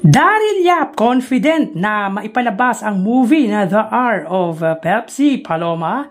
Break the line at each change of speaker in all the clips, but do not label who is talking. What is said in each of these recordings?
Daryl Yap confident na maipalabas ang movie na The Hour of Pepsi Paloma.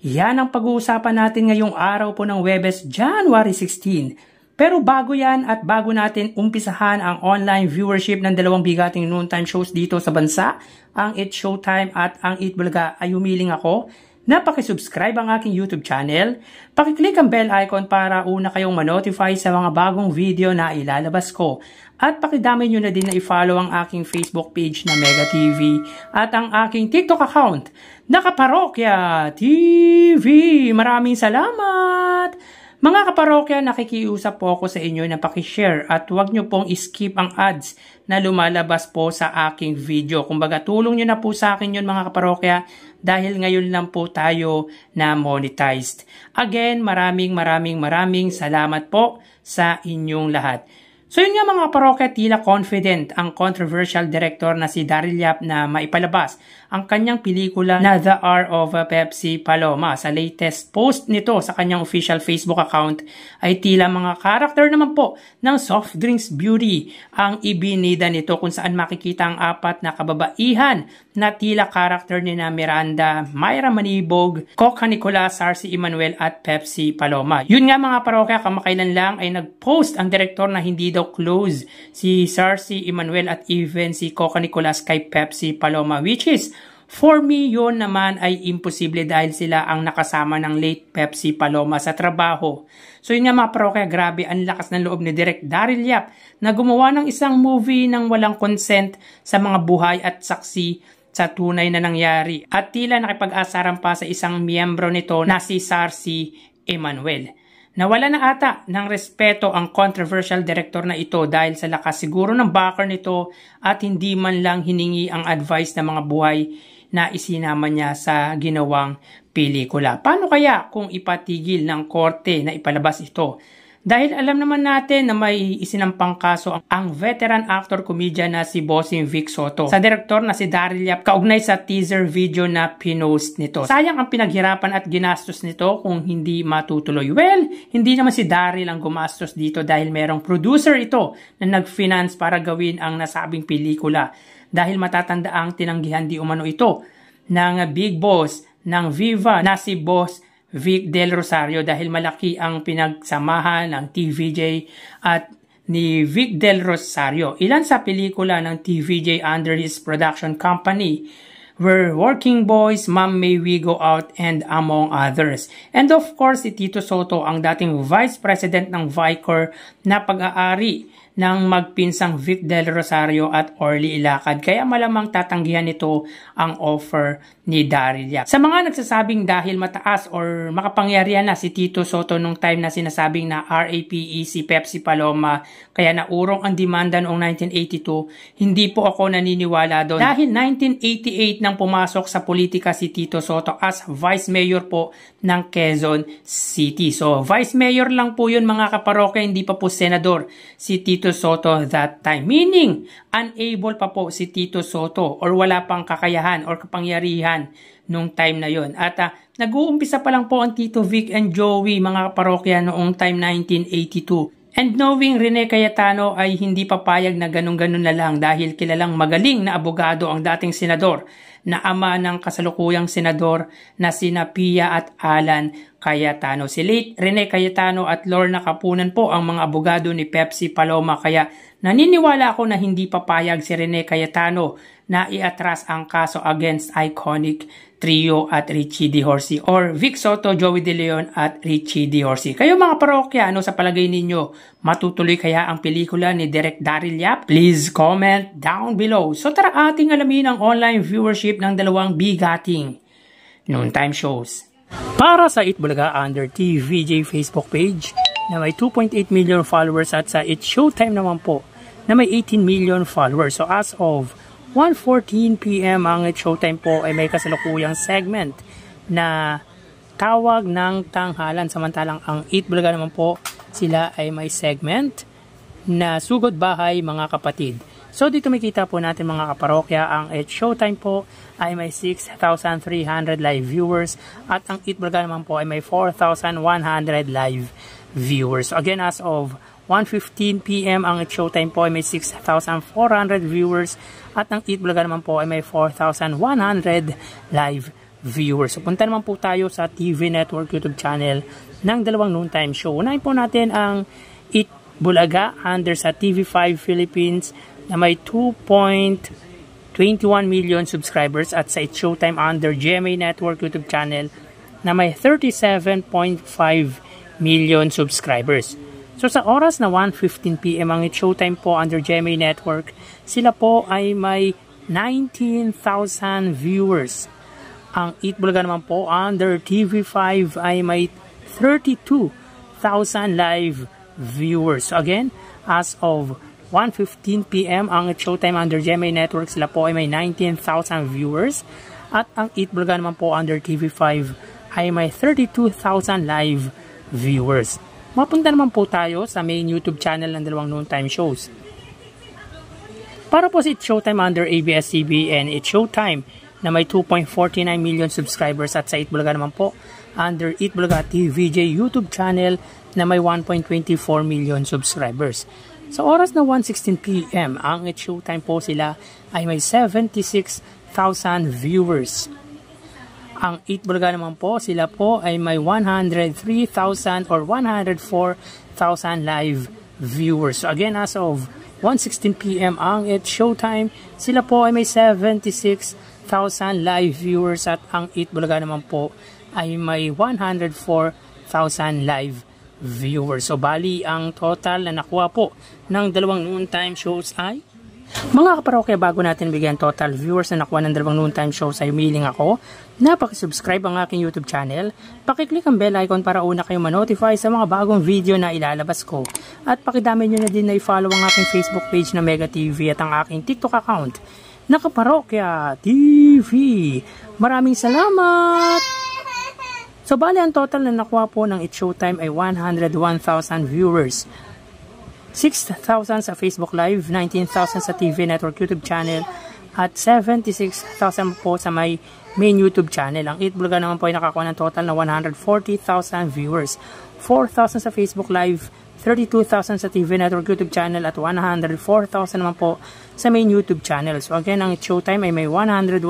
Yan ang pag-uusapan natin ngayong araw po ng Huwebes, January 16. Pero bago yan at bago natin umpisahan ang online viewership ng dalawang bigating noontime shows dito sa bansa, ang It's Showtime at ang Eat Bulaga, ay humiling ako na pakisubscribe ang aking YouTube channel, pakiclick ang bell icon para una kayong manotify sa mga bagong video na ilalabas ko. At pakidami nyo na din na i-follow ang aking Facebook page na Mega TV at ang aking TikTok account na Kaparokya TV. Maraming salamat! Mga kaparokya, nakikiusap po ako sa inyo na pakishare at huwag nyo pong skip ang ads na lumalabas po sa aking video. Kumbaga, tulong nyo na po sa akin yun mga kaparokya dahil ngayon lang po tayo na monetized. Again, maraming salamat po sa inyong lahat. So yun nga mga parokya, tila confident ang controversial director na si Daryl Yap na maipalabas ang kanyang pelikula na The Hour of Pepsi Paloma. Sa latest post nito sa kanyang official Facebook account ay tila mga karakter naman po ng soft drinks beauty ang ibinida nito, kung saan makikita ang apat na kababaihan na tila karakter ni na Miranda, Myra Manibog, Coca Nicolas, Sarcy Emmanuel at Pepsi Paloma. Yun nga mga parokya, kamakailan lang ay nag-post ang direktor na hindi daw close si Sarcy Emmanuel at even si Coca Nicolas kay Pepsi Paloma, which is for me yun naman ay imposible dahil sila ang nakasama ng late Pepsi Paloma sa trabaho. So yun nga mga parokya, grabe ang lakas ng loob ni Direk Daryl Yap na gumawa ng isang movie ng walang consent sa mga buhay at saksi sa tunay na nangyari, at tila nakipag-asaran pa sa isang miyembro nito na si Sarcy Emmanuel. Nawala na ata ng respeto ang controversial director na ito dahil sa lakas siguro ng backer nito at hindi man lang hiningi ang advice ng mga buhay na isinama niya sa ginawang pelikula. Paano kaya kung ipatigil ng korte na ipalabas ito? Dahil alam naman natin na may isinampang kaso ang veteran actor-comedian na si Bossing Vic Soto sa direktor na si Daryl Yap kaugnay sa teaser video na pinost nito. Sayang ang pinaghirapan at ginastos nito kung hindi matutuloy. Well, hindi naman si Daryl ang gumastos dito dahil merong producer ito na nag-finance para gawin ang nasabing pelikula. Dahil matatanda ang tinanggihan di umano ito ng big boss ng Viva na si Boss Vic Del Rosario dahil malaki ang pinagsamahan ng TVJ at ni Vic Del Rosario. Ilan sa pelikula ng TVJ under his production company were Working Boys, Mom May We Go Out, and among others. And of course, si Tito Soto, ang dating Vice President ng Vicor na pag-aari ng magpinsang Vic Del Rosario at Orly Ilacad. Kaya malamang tatanggihan nito ang offer ni Daryl Yap. Sa mga nagsasabing dahil mataas or makapangyarihan na si Tito Soto nung time na sinasabing na RAPE si Pepsi Paloma kaya naurong ang demanda noong 1982, hindi po ako naniniwala doon. Dahil 1988 nang pumasok sa politika si Tito Soto as Vice Mayor po ng Quezon City. So Vice Mayor lang po yun mga kaparokya, hindi pa po Senador si Tito Soto that time. Meaning, unable pa po si Tito Soto or wala pang kakayahan or kapangyarihan nung time na yon. At nag-uumpisa pa lang po ang Tito Vic and Joey mga kaparokya noong time 1982. And knowing Rene Cayetano ay hindi papayag na ganun-ganun na lang dahil kilalang magaling na abogado ang dating senador na ama ng kasalukuyang senador na sina Pia at Alan Cayetano. Si late Rene Cayetano at Lorna Capunan po ang mga abogado ni Pepsi Paloma, kaya naniniwala ako na hindi papayag si Rene Cayetano na iatras ang kaso against iconic trio at Richie D. Horsey or Vic Soto, Joey De Leon at Richie D. Horsey. Kayo mga parokya, ano sa palagay ninyo? Matutuloy kaya ang pelikula ni Direk Daryl Yap? Please comment down below. So tara ating alamin ang online viewership ng dalawang bigating noontime shows. Para sa Eat Bulaga under TVJ Facebook page na may 2.8 million followers at sa It's Showtime naman po na may 18 million followers. So as of 1:14 PM ang It's Showtime po ay may kasalukuyang segment na tawag ng tanghalan, samantalang ang Eat Bulaga naman po sila ay may segment na sugod bahay mga kapatid. So dito makita po natin mga kaparokya, ang It's Showtime po ay may 6,300 live viewers at ang Eat Bulaga naman po ay may 4,100 live viewers. So again, as of 1:15 PM ang It's Showtime po ay may 6,400 viewers at ang Eat Bulaga naman po ay may 4,100 live viewers. So punta naman po tayo sa TV Network YouTube channel ng dalawang noontime show. Unahin po natin ang Eat Bulaga under sa TV5 Philippines na may 2.21 million subscribers at sa It's Showtime under GMA Network YouTube channel na may 37.5 million subscribers. So sa oras na 1:15 PM ang It's Showtime po under GMA Network, sila po ay may 19,000 viewers. Ang Eat Bulaga naman po under TV5 ay may 32,000 live viewers. So again, as of 1:15 PM ang It's Showtime under GMA Network, sila po ay may 19,000 viewers. At ang Eat Bulaga naman po under TV5 ay may 32,000 live viewers. Mapunta naman po tayo sa main YouTube channel ng dalawang noontime shows. Para po sa It's Showtime under ABS-CBN, It's Showtime na may 2.49 million subscribers at sa Eat Bulaga naman po under Eat Bulaga TVJ YouTube channel na may 1.24 million subscribers. Sa oras na 1:16 PM, ang It's Showtime po sila ay may 76,000 viewers. Ang Eat Bulaga naman po, sila po ay may 103,000 or 104,000 live viewers. So again, as of 1:16 PM ang It's Showtime, sila po ay may 76,000 live viewers at ang Eat Bulaga naman po ay may 104,000 live viewers. So bali, ang total na nakuha po ng dalawang noontime shows ay mga kaparokya, bago natin bigyan total viewers na nakuha ng dalawang noontime shows ay humiling ako na pakisubscribe ang aking YouTube channel, pakiclick ang bell icon para una kayong manotify sa mga bagong video na ilalabas ko, at pakidami nyo na din na i-follow ang aking Facebook page na Mega TV at ang aking TikTok account na Kaparokya TV. Maraming salamat! So bali, ang total na nakuha po ng It's Showtime ay 101,000 viewers. 6,000 sa Facebook Live, 19,000 sa TV Network YouTube channel, at 76,000 po sa may main YouTube channel. Ang Eat Bulaga naman po ay nakakuha ng total na 140,000 viewers. 4,000 sa Facebook Live, 32,000 sa TV Network YouTube channel, at 104,000 naman po sa main YouTube channel. So again, ang It's Showtime ay may 101,000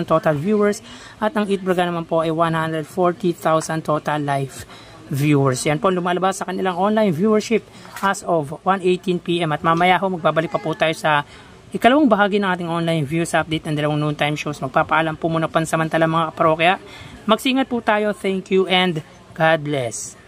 total viewers at ang Eat Bulaga naman po ay 140,000 total live viewers. Yan po lumalabas sa kanilang online viewership as of 1:18 PM at mamaya ho magbabalik pa po tayo sa ikalawang bahagi ng ating online views update ng dalawang noontime shows. Magpapaalam po muna pansamantala mga kaparokya. Magsingat po tayo. Thank you and God bless.